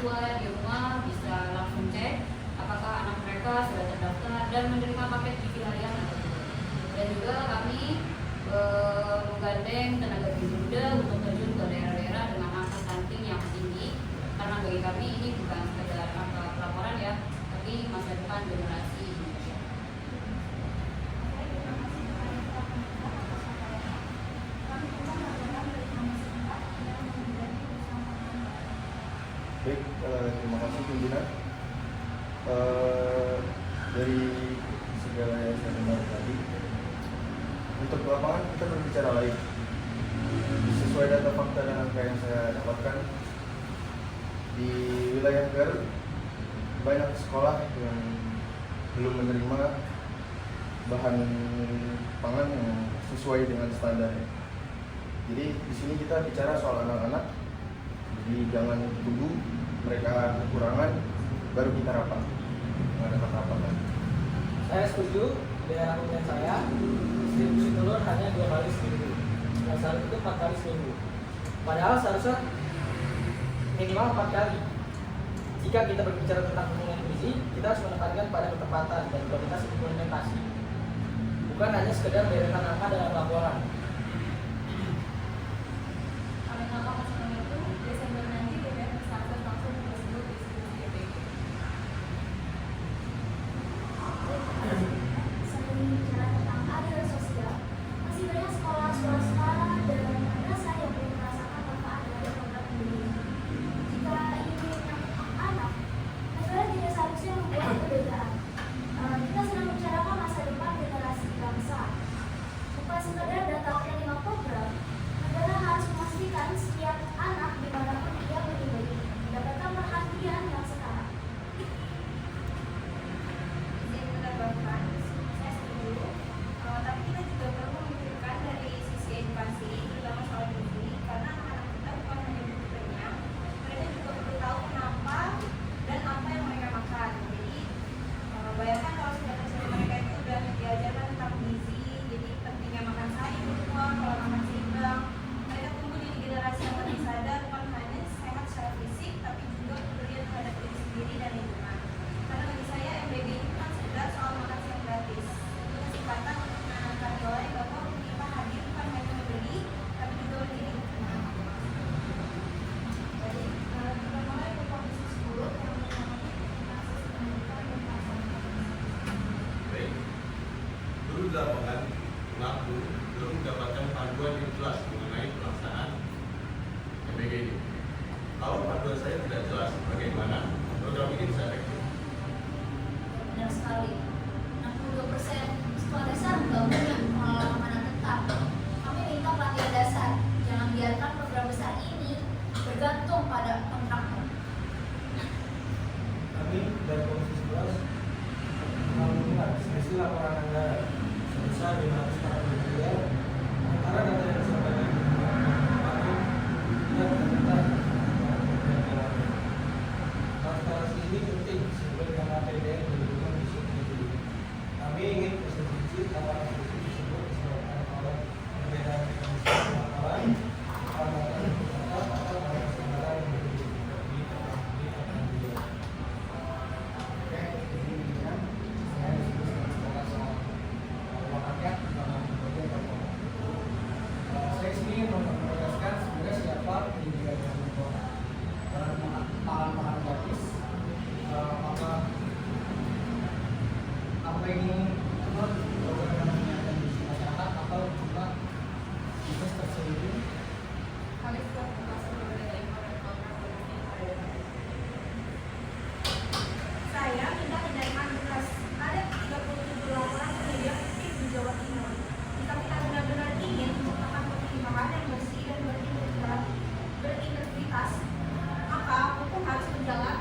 tua di rumah bisa langsung cek apakah anak mereka sudah terdaftar dan menerima paket TV harian atau tidak. Dan juga kami menggandeng tenaga gizi muda untuk terjun ke daerah-daerah dengan angka stunting yang tinggi, karena bagi kami ini bukan sekedar angka pelaporan ya, tapi masa depan generasi Indonesia. Baik, terima kasih pimpinan. Dari segala yang saya dengar tadi, untuk lapangan kita berbicara lain. Sesuai data fakta dan angka yang saya dapatkan, di wilayah Garut banyak sekolah yang belum menerima bahan pangan yang sesuai dengan standarnya. Jadi di sini kita bicara soal anak-anak, jadi jangan tunggu mereka kekurangan baru kita rapat, mengadakan rapat lagi. Saya setuju dengan argumen saya. Distribusi telur hanya 2 kali seminggu, dan saat itu 4 kali seminggu. Padahal seharusnya minimal 4 kali. Jika kita berbicara tentang hubungan gizi, kita harus menekankan pada ketepatan dan kualitas implementasi, bukan hanya sekedar deretan angka dalam laporan. Desember nanti DPR bisa akses langsung tersebut distribusi DPG. Selain bicara tentang keadilan sosial, masih banyak sekolah swasta dan madrasah yang belum merasakan manfaat dari program ini. Jika ingin menyangkut anak, negara tidak seharusnya membuat perbedaan. Kita sedang membicarakan masa depan generasi bangsa. Bukan sekedar data penerima program, negara harus memastikan setiap anak dimanapun ia berada mendapatkan perhatian yang setara. Izin menambahkan, saya setuju. Tapi kita juga perlu memikirkan dari sisi edukasi, terutama soal gizi, karena anak-anak kita bukan hanya butuh kenyang, mereka juga perlu tahu kenapa dan apa yang mereka makan. Jadi bayangkan kalau sudah kecil mereka itu sudah diajarkan tentang gizi, jadi pentingnya makan sayur, buah, kalau makan seimbang. Mereka tumbuh jadi generasi yang lebih sadar, bukan hanya sehat secara fisik, tapi juga peduli terhadap diri sendiri dan lingkungan. Karena bagi saya MBG itu kan sekedar soal makan siang gratis. Itu kesempatan untuk menanamkan nilai bahwa kita hadir bukan hanya memberi, tapi juga menjadi hikmah. Jadi, kita mulai ke komisi 10 yang menangani akses pendidikan dan pelaksanaan. Baik, guru di lapangan mengaku belum mendapatkan panduan yang jelas mengenai pelaksanaan MBG ini. Kalau panduan saya tidak jelas, bagaimana program ini bisa efektif? Benar sekali. 62% sekolah dasar nggak punya pengalaman tetap. Kami minta pelatihan dasar. Jangan biarkan program besar ini bergantung pada kontraktor. Kami dari Komisi 11 mengajukan selisih laporan anggaran sebesar 500 miliar antara data yang disampaikan kami tidak tercatat. Transparansi ini penting sebelum dengan APBN dihubungkan di sini. Kami ingin presentasi tawaran solusi tersebut disebabkan oleh perbedaan mekanisme pengetahuan, pendapatan masyarakat atau dalam sebaran yang berbeda di tahun beliau. Oke, ini pimpinan. Saya diskusi dengan soal uang rakyat dalam bagian pertama. Saya ingin menegaskan sebenarnya siapa pimpinan yang berkota. Pangan gratis, apa ini program yang menyiapkan di masyarakat atau cuma bisnis tersebut? Kami sudah termasuk berbeda impor dan kontrak produksi pada saya minta penerimaan beras. Ada 37 laporan penyedia fiktif di Jawa Timur. Jika kita benar-benar ingin menciptakan pertimbangan yang bersih dan berintegritas, maka hukum harus berjalan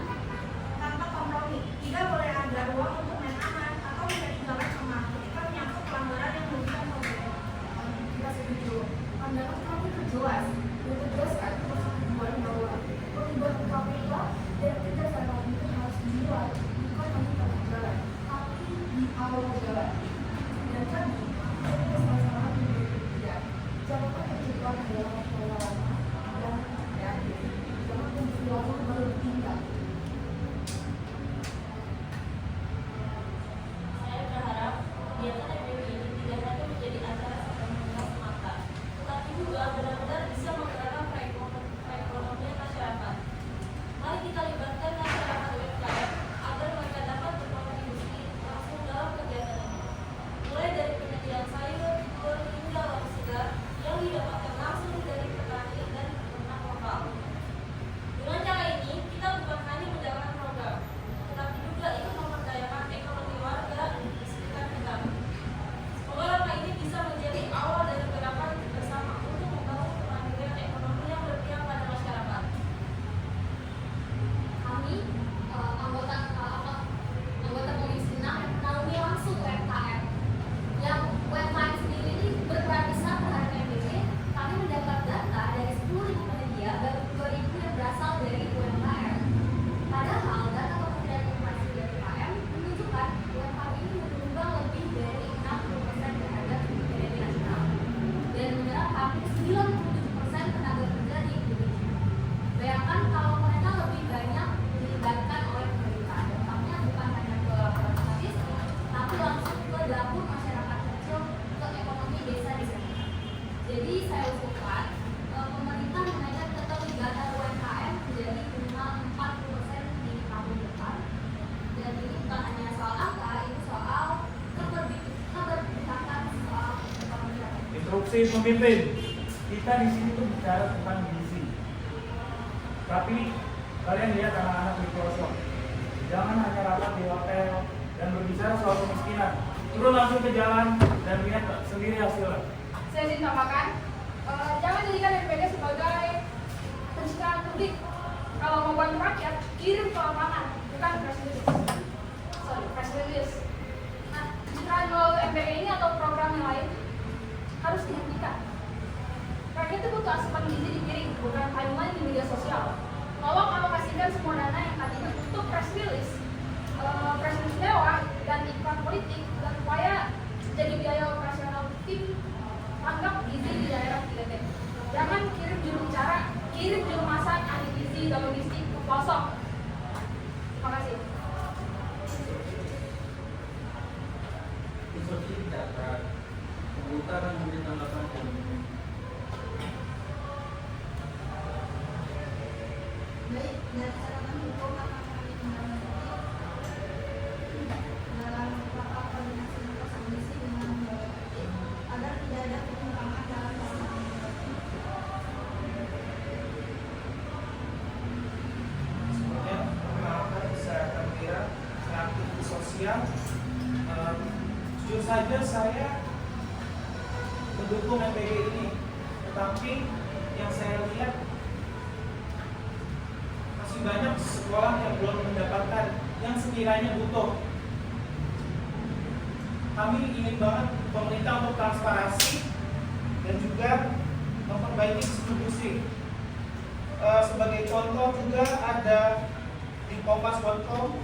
tanpa kompromi. Tidak boleh ada ruang untuk main aman atau menjadi Susi memimpin. Kita di sini tuh bicara tentang gizi. Tapi kalian lihat anak-anak di pelosok. Jangan hanya rapat di hotel dan berbicara soal kemiskinan. Turun langsung ke jalan dan lihat sendiri hasilnya. Saya izin tambahkan, jangan jadikan MPD sebagai pencitraan publik. Kalau mau bantu rakyat, kirim ke lapangan, bukan press release. Press release. Nah, pencitraan melalui MPD ini atau program yang lain harus dihentikan. Rakyat itu butuh asupan gizi dikirim, bukan timeline di media sosial. Tolong alokasikan semua dana yang tadinya untuk press release mewah dan iklan politik dan upaya jadi biaya operasional tim tanggap gizi di daerah 3T. Jangan kirim juru bicara, kirim juru masak, ahli gizi dan logistik ke pelosok. Terima kasih. Instruksi dapat pemutaran memberi tanggapan dan Baik, berdasarkan hukum akan kami menindaklanjuti dalam rapat koordinasi lintas komisi dengan BPT agar tidak ada penyimpangan dalam pelaksanaan BPT. Sebenarnya perkenalkan saya Kamira, saya aktif di sosial. Jujur saja saya mendukung MPG ini, tetapi yang saya lihat masih banyak sekolah yang belum mendapatkan yang sekiranya butuh. Kami ingin banget pemerintah untuk transparansi dan juga memperbaiki distribusi. Sebagai contoh juga ada di kompas.com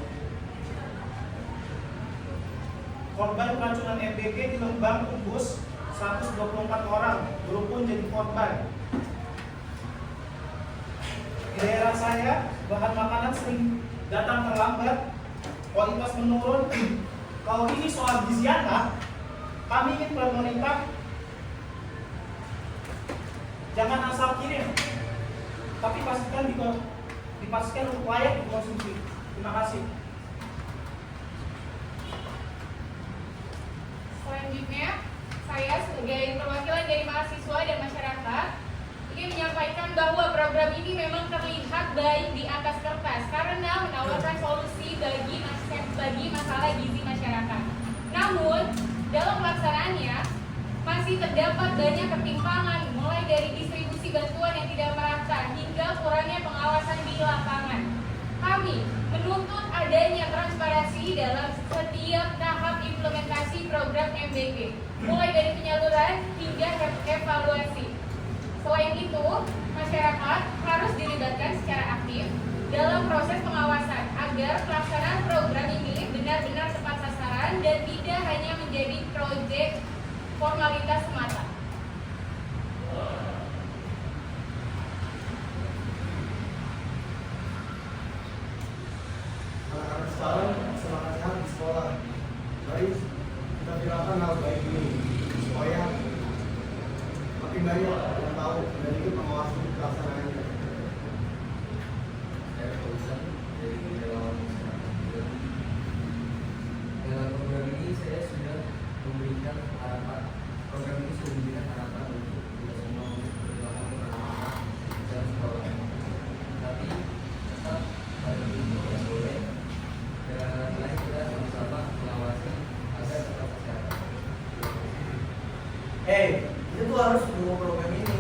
korban keracunan MBG di Lembang tembus 124 orang berhubung jadi korban. Di daerah saya bahan makanan sering datang terlambat, kualitas menurun. Kalau ini soal gizi anak, kami ingin pemerintah jangan asal kirim, tapi dipastikan untuk layak dikonsumsi. Terima kasih. Selanjutnya, saya sebagai perwakilan dari mahasiswa dan masyarakat ingin menyampaikan bahwa program ini memang terlihat baik di atas kertas karena menawarkan solusi bagi masalah gizi masyarakat. Namun, dalam pelaksanaannya masih terdapat banyak ketimpangan, mulai dari distribusi bantuan yang tidak merata hingga kurangnya pengawasan di lapangan. Kami menuntut adanya transparansi dalam setiap tahap implementasi program MBG, mulai dari penyaluran hingga evaluasi. Selain itu, masyarakat harus dilibatkan secara aktif dalam proses pengawasan agar pelaksanaan program ini benar-benar tepat sasaran dan tidak hanya menjadi proyek formalitas semata. Anak-anak sekarang semangatnya di sekolah. Baik, kita viralkan hal baik ini supaya makin banyak yang tahu dan ikut mengawasi pelaksanaannya. saya Fauzan dari relawan masyarakat. Dalam program ini saya sudah memberikan harapan. Program ini sudah memberikan harapan untuk kita semua untuk berjuang anak-anak dan sekolah. Tapi tetap pada itu tidak boleh. Dan lain kita sama-sama mengawasi agar tetap sehat. Kita tuh harus mendukung program ini,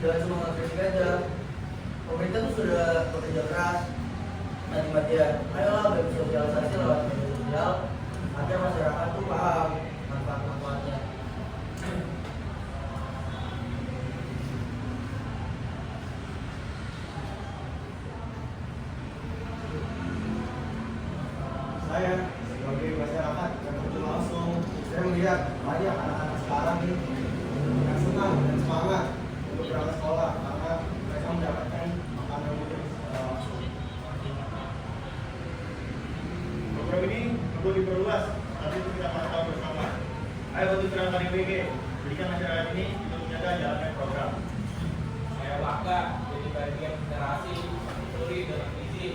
jangan cuma ngasih aja. Pemerintah tuh sudah bekerja keras, mati-matian. Ayolah bersosialisasi lewat media sosial agar masyarakat tuh paham manfaat-manfaatnya. Saya sebagai masyarakat yang terjun langsung, saya melihat banyak anak-anak sekarang ini yang senang dan semangat untuk berangkat sekolah karena mereka mendapatkan makanan untuk langsung. Program ini perlu diperluas, tapi itu kita pantau bersama. Ayo bantu gerakan MBG, berikan masyarakat ini untuk menjaga jalannya program. Saya bangga jadi bagian generasi peduli dalam gizi.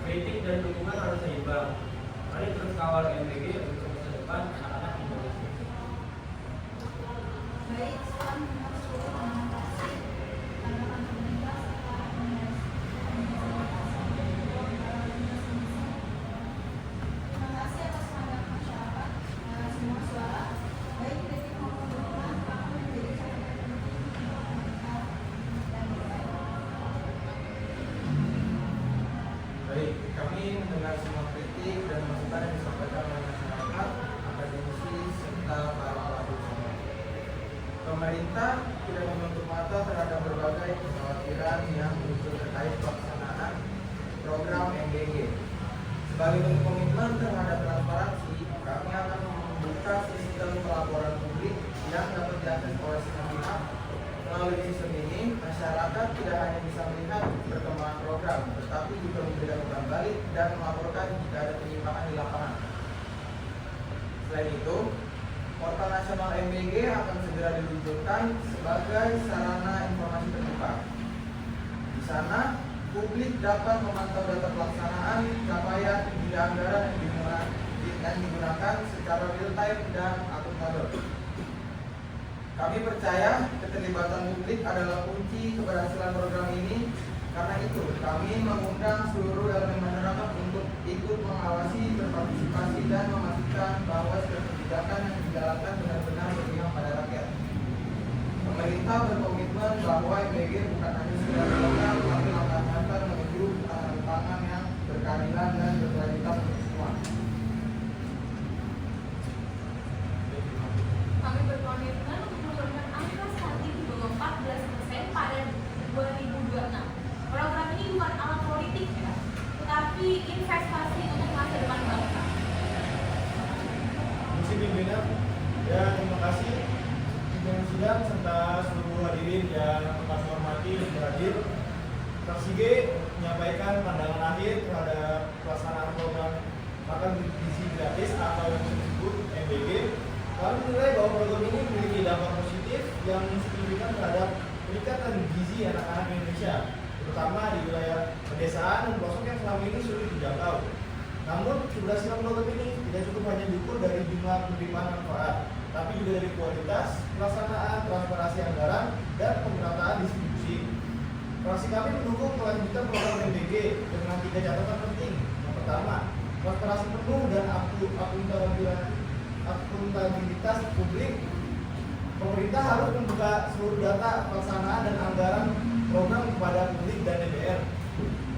Kritik dan dukungan harus seimbang. Mari terus kawal MBG untuk masa depan anak-anak Indonesia. baik Islam untuk seluruh mengatasi tantangan pemerintah serta Terima kasih atas semangat masyarakat semua suara baik kritik maupun dukungan akan menjadi catatan penting pemerintah dan DPR. Baik, kami mendengar semua kritik dan masukan yang disampaikan oleh masyarakat, akademisi, serta para pelaku usaha. Pemerintah tidak menutup mata terhadap berbagai kekhawatiran yang muncul terkait pelaksanaan program MBG. Sebagai bentuk komitmen terhadap transparansi, kami akan membuka sistem pelaporan publik yang dapat diakses oleh semua pihak. Melalui sistem ini, masyarakat tidak hanya bisa melihat perkembangan program, tetapi juga memberikan umpan balik dan melaporkan jika ada penyimpangan di lapangan. Selain itu, portal nasional MBG akan segera diluncurkan sebagai sarana informasi terbuka. Di sana, publik dapat memantau data pelaksanaan, capaian, hingga anggaran yang digunakan secara real time dan akuntabel. Kami percaya keterlibatan publik adalah kunci keberhasilan program ini. Karena itu, kami mengundang seluruh elemen masyarakat untuk ikut mengawasi, berpartisipasi, dan memastikan bahwa setiap kebijakan yang dijalankan benar-benar berpihak pada rakyat. Pemerintah berkomitmen bahwa MBG bukan hanya sekedar program, tapi langkah nyata menuju tantangan yang berkeadilan dan berkelanjutan untuk semua. Kami berkomitmen untuk menurunkan angka stunting di bawah 14% pada 2026. Program ini bukan alat politik ya, tetapi investasi untuk masa depan bangsa. Misi pimpinan, ya terima kasih pimpinan sidang serta seluruh hadirin yang kami hormati dan berhadir. Fraksi G menyampaikan pandangan akhir terhadap pelaksanaan program makan gizi gratis atau yang disebut MBG. Kami menilai bahwa program ini memiliki dampak positif yang signifikan terhadap peningkatan gizi anak-anak Indonesia, terutama di wilayah pedesaan dan pelosok yang selama ini sulit dijangkau. Namun, keberhasilan program ini tidak cukup hanya diukur dari jumlah penerimaan manfaat, tapi juga dari kualitas, pelaksanaan, transparansi anggaran, dan pemerataan distribusi. Fraksi kami mendukung kelanjutan program MBG dengan 3 catatan penting. Yang pertama, transparansi penuh dan akuntabilitas publik. Pemerintah harus membuka seluruh data pelaksanaan dan anggaran program kepada publik dan DPR.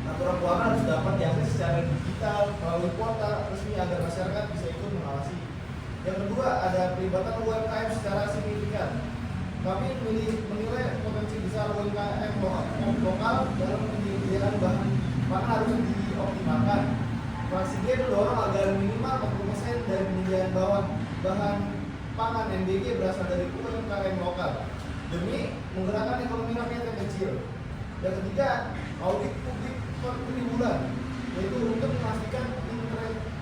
Aturan keuangan harus dapat diakses secara digital melalui portal resmi agar masyarakat bisa ikut mengawasi. Yang kedua, ada pelibatan UMKM secara signifikan. Kami menilai potensi besar UMKM lokal dalam penyediaan bahan pangan harus dioptimalkan. Fraksi G mendorong agar minimal 40% dari penyediaan bahan pangan MBG berasal dari UMKM lokal demi menggerakkan ekonomi rakyat yang kecil. Yang ketiga, audit publik per bulan, yaitu untuk memastikan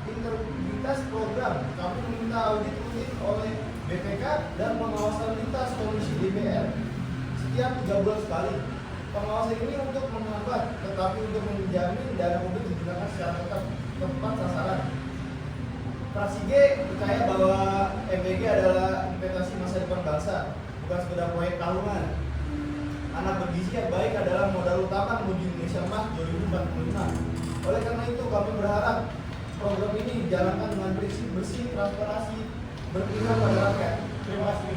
integritas program. Kami meminta audit rutin oleh BPK dan pengawasan lintas Komisi DPR setiap 3 bulan sekali. Pengawasan ini untuk menghambat, tetapi untuk menjamin dana publik digunakan secara tepat sasaran. Fraksi G percaya bahwa MBG adalah investasi masa depan bangsa, bukan sekedar proyek tahunan. Anak bergizi yang baik adalah modal utama menuju Indonesia Emas 2045. Oleh karena itu, kami berharap program ini dijalankan dengan bersih, transparansi, berpihak pada rakyat. Terima kasih.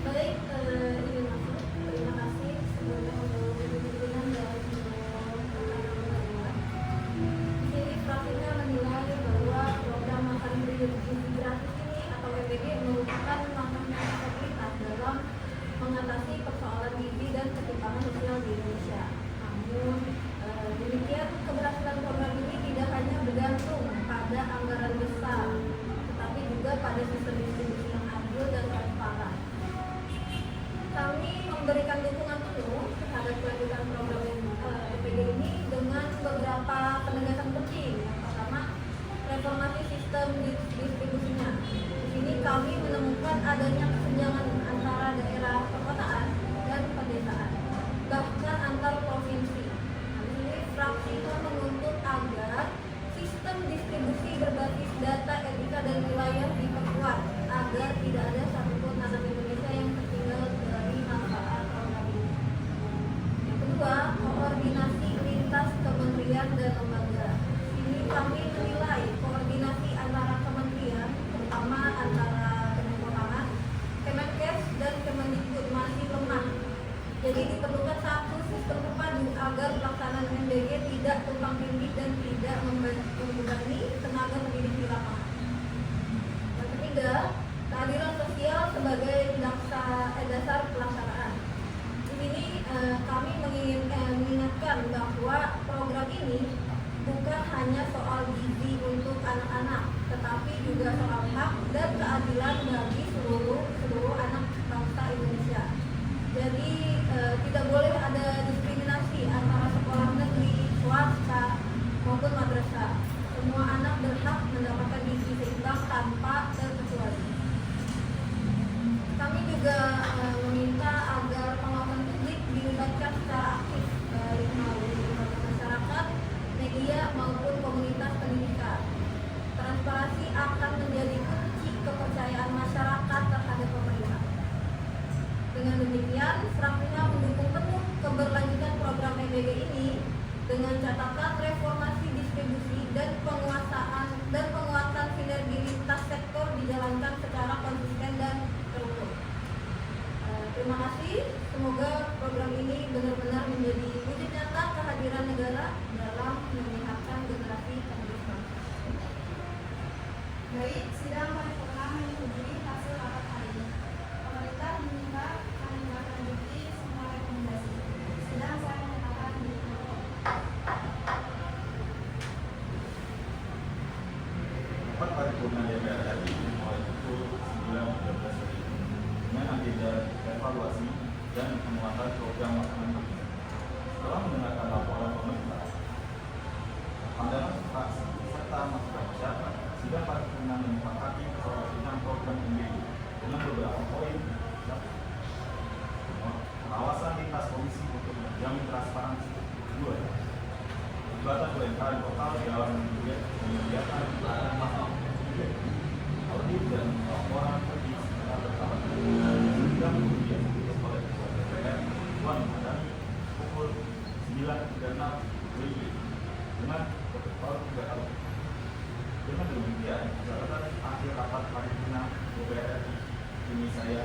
Baik, ini masuk. Terima kasih sebagai pimpinan dari Di sini fraksinya menilai bahwa program makan gizi gratis ini atau MBG merupakan langkah yang prioritas dalam mengatasi persoalan gizi dan ketimpangan sosial di Indonesia. Namun demikian, keberhasilan program ini tidak hanya bergantung pada anggaran besar, tetapi juga pada sistem distribusi yang adil dan transparan. Kami memberikan dukungan penuh terhadap kelanjutan program MBG ini dengan beberapa penegasan penting. Yang pertama, reformasi sistem distribusinya. Di sini kami menemukan adanya kesenjangan antara daerah perkotaan dan pedesaan, bahkan antar provinsi. Di sini fraksi menuntut agar sistem distribusi berbasis data etika dan wilayah diperkuat agar tidak ada satupun anak Indonesia dan lembaga. Ini kami menilai koordinasi antara kementerian, terutama antara Kemenkominfo, Kemenkes, dan Kemendikbud masih lemah. Jadi diperlukan satu sistem terpadu agar pelaksanaan MBG tidak tumpang tindih dan tidak membebani tenaga pendidik di lapangan. Yang ketiga, keadilan sosial sebagai dasar pelaksanaan. Di sini kami mengingatkan bahwa program ini bukan hanya soal gizi untuk anak-anak, tetapi juga soal hak dan keadilan bagi seluruh anak bangsa Indonesia. Jadi tidak boleh ada diskriminasi antara sekolah negeri, swasta maupun madrasah. Semua anak berhak mendapatkan gizi seimbang tanpa terkecuali. Kami juga meminta agar pengawasan publik dilibatkan secara aktif baik melalui lembaga masyarakat, media maupun komunitas pendidikan. Transparansi akan menjadi kunci kepercayaan masyarakat terhadap pemerintah. Dengan demikian, Frapina mendukung penuh keberlanjutan program MBG ini dengan catatan reformasi distribusi dan penguatan sinergi lintas sektor dijalankan secara konsisten dan terukur. Terima kasih. Semoga program ini benar-benar menjadi wujud nyata kehadiran negara dalam menyehatkan generasi penerus bangsa. Baik, sidang paripurna menyetujui hasil rapat hari ini. Pemerintah diminta menindaklanjuti semua rekomendasi. Sidang saya menyatakan ditutup. Rapat paripurna DPR RI mulai pukul 9.13 WIB dengan agenda evaluasi dan penguatan program pelaksanaan kabinet. Setelah mendengarkan laporan pemerintah, pandangan fraksi serta masukan masyarakat, sidang paripurna menyepakati keberlanjutan program MBG dengan beberapa poin. Pengawasan lintas komisi untuk menjamin transparansi. 2. Pelibatan UMKM lokal dalam menyediakan pelayanan mahal. 3. Audit dan laporan bagi secara bertahap. Sidang kemudian ditutup oleh Ketua DPR Puan Maharani pukul 9.36 WIB dengan protokol 3 tahun. Dengan demikian, catatan akhir rapat paripurna DPR RI ini saya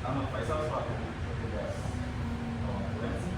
Ahmad Faisal selaku petugas konferensi.